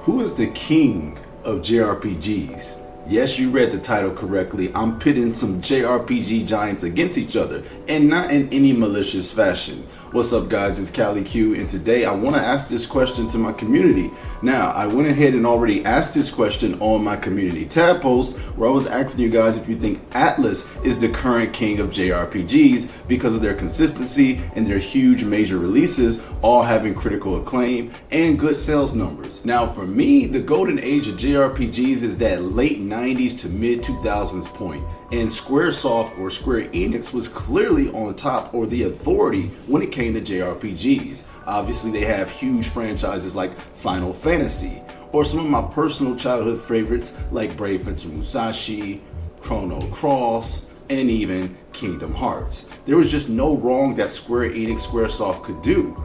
Who is the king of JRPGs? Yes, you read the title correctly. I'm pitting some JRPG giants against each other, and not in any malicious fashion. What's up, guys? It's Cali Q, and today I want to ask this question to my community. Now, I went ahead and already asked this question on my community tab post, where I was asking you guys if you think Atlus is the current king of JRPGs because of their consistency and their huge major releases, all having critical acclaim and good sales numbers. Now, for me, the golden age of JRPGs is that late 90s to mid 2000s point, and Squaresoft or Square Enix was clearly on top, or the authority, when it came to JRPGs. Obviously, they have huge franchises like Final Fantasy, or some of my personal childhood favorites like Brave Fencer Musashi, Chrono Cross, and even Kingdom Hearts. There was just no wrong that Square Enix Squaresoft could do.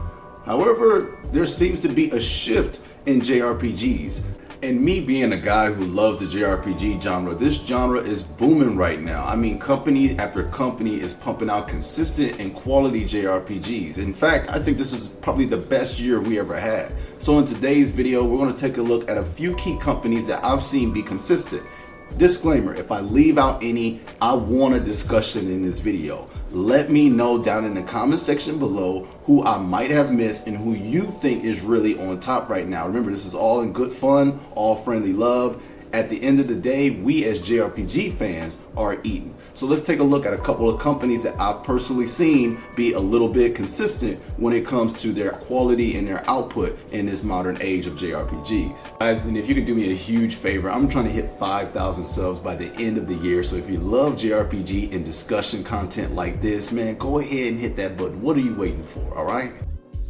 However, there seems to be a shift in JRPGs. And me being a guy who loves the JRPG genre, this genre is booming right now. I mean, company after company is pumping out consistent and quality JRPGs. In fact, I think this is probably the best year we ever had. So in today's video, we're going to take a look at a few key companies that I've seen be consistent. Disclaimer, if I leave out any, I want a discussion in this video. Let me know down in the comment section below who I might have missed and who you think is really on top right now. Remember, this is all in good fun, all friendly love. At the end of the day, we as JRPG fans are eating. So let's take a look at a couple of companies that I've personally seen be a little bit consistent when it comes to their quality and their output in this modern age of JRPGs. Guys, and if you could do me a huge favor, I'm trying to hit 5,000 subs by the end of the year. So if you love JRPG and discussion content like this, man, go ahead and hit that button. What are you waiting for, all right?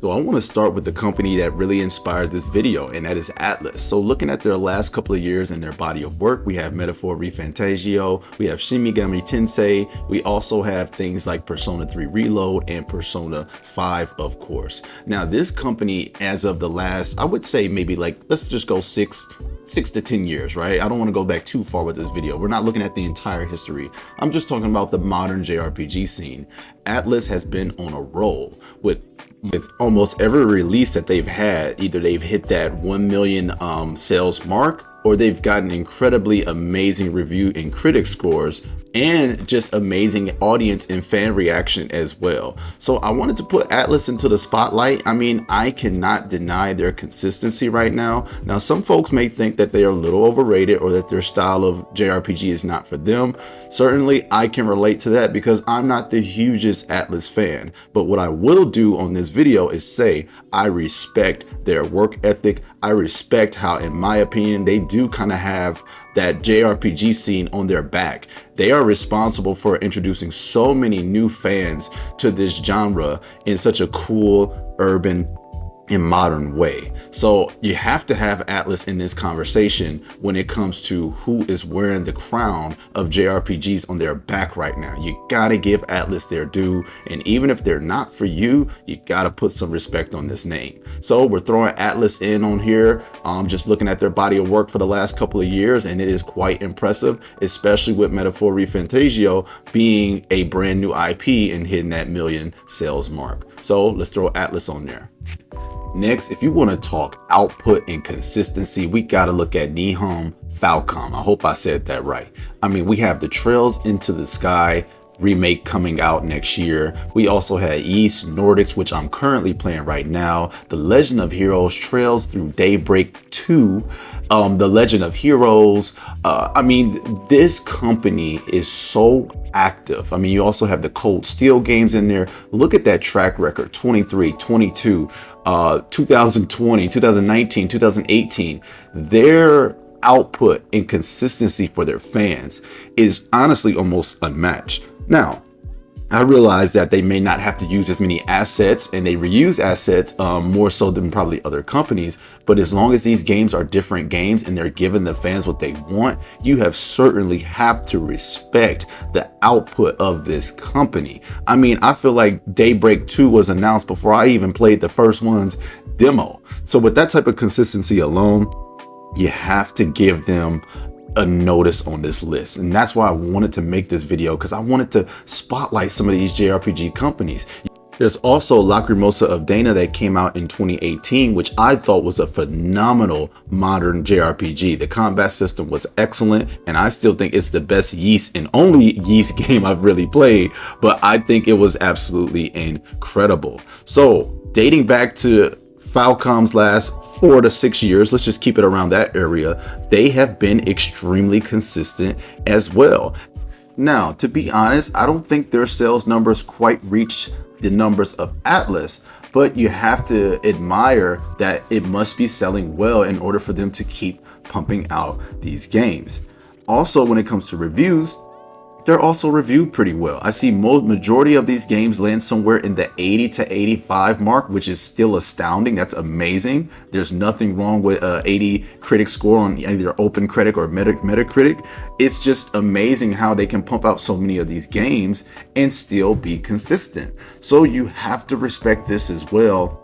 So I want to start with the company that really inspired this video, and that is Atlus. So looking at their last couple of years and their body of work, we have Metaphor Refantazio, we have Shin Megami Tensei, we also have things like Persona 3 Reload and Persona 5, of course. Now this company, as of the last, I would say maybe like, let's just go 6 to 10 years, right? I don't want to go back too far with this video. We're not looking at the entire history. I'm just talking about the modern JRPG scene. Atlus has been on a roll with almost every release that they've had. Either they've hit that 1 million sales mark, or they've gotten incredibly amazing review and critic scores, and just amazing audience and fan reaction as well. So I wanted to put Atlus into the spotlight. I mean, I cannot deny their consistency right now. Now, some folks may think that they are a little overrated or that their style of JRPG is not for them. Certainly, I can relate to that because I'm not the hugest Atlus fan. But what I will do on this video is say I respect their work ethic. I respect how, in my opinion, they do kind of have that JRPG scene on their back. They are responsible for introducing so many new fans to this genre in such a cool, urban, and modern way. So you have to have Atlus in this conversation when it comes to who is wearing the crown of JRPGs on their back right now. You gotta give Atlus their due, and even if they're not for you, you gotta put some respect on this name. So we're throwing Atlus in on here. Just looking at their body of work for the last couple of years, and it is quite impressive, especially with Metaphor Refantazio being a brand new IP and hitting that 1 million sales mark. So let's throw Atlus on there. Next, if you want to talk output and consistency, we got to look at Nihon Falcom. I hope I said that right. I mean, we have the Trails into the Sky remake coming out next year. We also had East Nordics, which I'm currently playing right now. The Legend of Heroes Trails through Daybreak 2. The Legend of Heroes. I mean, this company is so active. I mean, you also have the Cold Steel games in there. Look at that track record: 23, 22, 2020, 2019, 2018. Their output and consistency for their fans is honestly almost unmatched. Now, I realize that they may not have to use as many assets, and they reuse assets more so than probably other companies. But as long as these games are different games and they're giving the fans what they want, you certainly have to respect the output of this company. I mean, I feel like Daybreak 2 was announced before I even played the first one's demo. So with that type of consistency alone, you have to give them a notice on this list. And that's why I wanted to make this video, because I wanted to spotlight some of these JRPG companies. There's also Lacrimosa of Dana that came out in 2018, which I thought was a phenomenal modern JRPG. The combat system was excellent, and I still think it's the best Yeast and only Yeast game I've really played, but I think it was absolutely incredible. So, dating back to Falcom's last 4 to 6 years, let's just keep it around that area, they have been extremely consistent as well. Now, to be honest, I don't think their sales numbers quite reach the numbers of Atlus, but you have to admire that it must be selling well in order for them to keep pumping out these games. Also, when it comes to reviews, they're also reviewed pretty well. I see majority of these games land somewhere in the 80 to 85 mark, which is still astounding. That's amazing. There's nothing wrong with 80 critic score on either OpenCritic or Metacritic. It's just amazing how they can pump out so many of these games and still be consistent. So you have to respect this as well.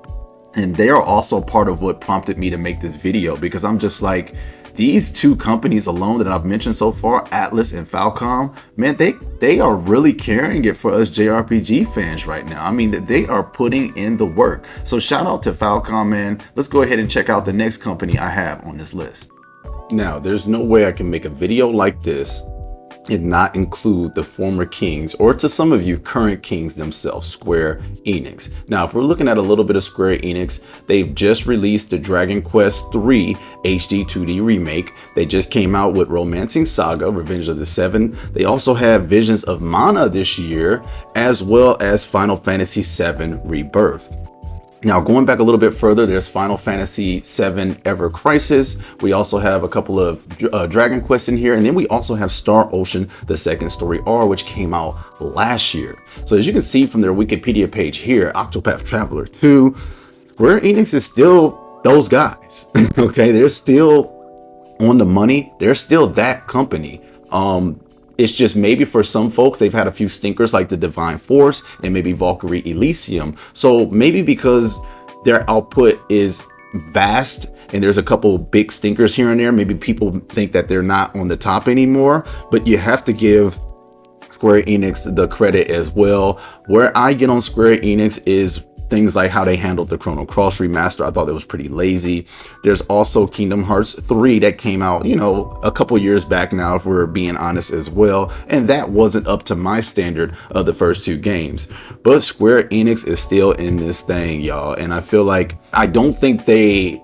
And they are also part of what prompted me to make this video, because I'm just like, these two companies alone that I've mentioned so far, Atlus and Falcom, man, they are really carrying it for us JRPG fans right now. I mean, they are putting in the work. So shout out to Falcom, man. Let's go ahead and check out the next company I have on this list. Now, there's no way I can make a video like this and not include the former kings, or to some of you, current kings themselves, Square Enix. Now, if we're looking at a little bit of Square Enix, they've just released the Dragon Quest III HD 2D remake. They just came out with Romancing Saga, Revenge of the Seven. They also have Visions of Mana this year, as well as Final Fantasy VII Rebirth. Now, going back a little bit further, there's Final Fantasy VII Ever Crisis. We also have a couple of Dragon Quest in here. And then we also have Star Ocean, the Second Story R, which came out last year. So as you can see from their Wikipedia page here, Octopath Traveler 2, Square Enix is still those guys. Okay, they're still on the money. They're still that company. It's just maybe for some folks, they've had a few stinkers like the Divine Force and maybe Valkyrie Elysium. So maybe because their output is vast and there's a couple big stinkers here and there, maybe people think that they're not on the top anymore. But you have to give Square Enix the credit as well. Where I get on Square Enix is things like how they handled the Chrono Cross remaster. I thought it was pretty lazy. There's also Kingdom Hearts 3 that came out, you know, a couple years back now, if we're being honest as well. And that wasn't up to my standard of the first two games. But Square Enix is still in this thing, y'all. And I feel like, I don't think they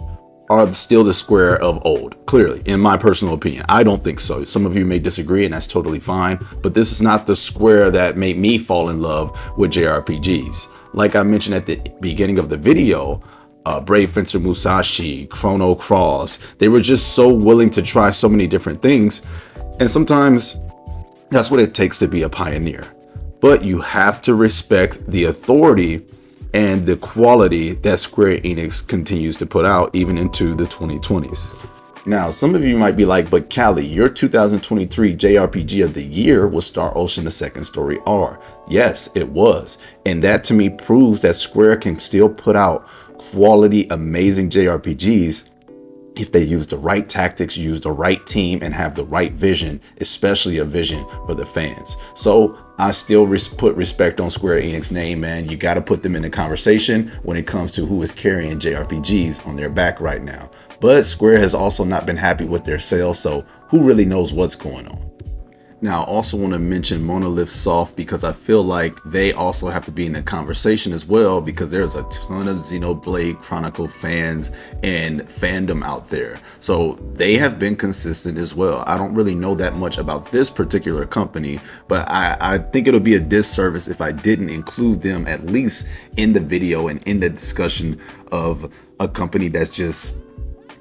are still the Square of old, clearly, in my personal opinion. I don't think so. Some of you may disagree, and that's totally fine. But this is not the Square that made me fall in love with JRPGs. Like I mentioned at the beginning of the video, Brave Fencer Musashi, Chrono Cross, they were just so willing to try so many different things. And sometimes that's what it takes to be a pioneer. But you have to respect the authority and the quality that Square Enix continues to put out even into the 2020s. Now, some of you might be like, but Callie, your 2023 JRPG of the year was Star Ocean, the Second Story R. Yes, it was. And that to me proves that Square can still put out quality, amazing JRPGs if they use the right tactics, use the right team, and have the right vision, especially a vision for the fans. So I still put respect on Square Enix name, man. You got to put them in the conversation when it comes to who is carrying JRPGs on their back right now. But Square has also not been happy with their sales, so who really knows what's going on? Now, I also want to mention Monolith Soft because I feel like they also have to be in the conversation as well, because there's a ton of Xenoblade Chronicle fans and fandom out there. So they have been consistent as well. I don't really know that much about this particular company, but I think it'll be a disservice if I didn't include them at least in the video and in the discussion of a company that's just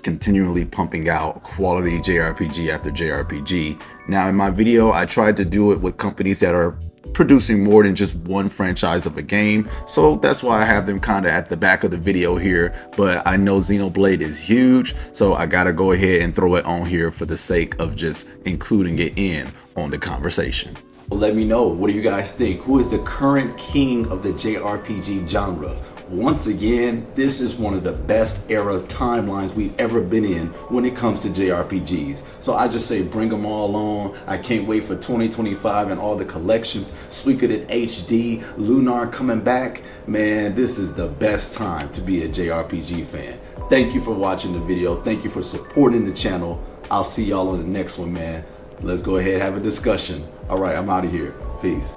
continually pumping out quality JRPG after JRPG. Now, in my video, I tried to do it with companies that are producing more than just one franchise of a game. So that's why I have them kind of at the back of the video here. But I know Xenoblade is huge, so I got to go ahead and throw it on here for the sake of just including it in on the conversation. Well, let me know, what do you guys think? Who is the current king of the JRPG genre? Once again, this is one of the best era timelines we've ever been in when it comes to JRPGs. So I just say bring them all on. I can't wait for 2025 and all the collections. SUIKODEN HD, Lunar coming back. Man, this is the best time to be a JRPG fan. Thank you for watching the video. Thank you for supporting the channel. I'll see y'all on the next one, man. Let's go ahead and have a discussion. All right, I'm out of here. Peace.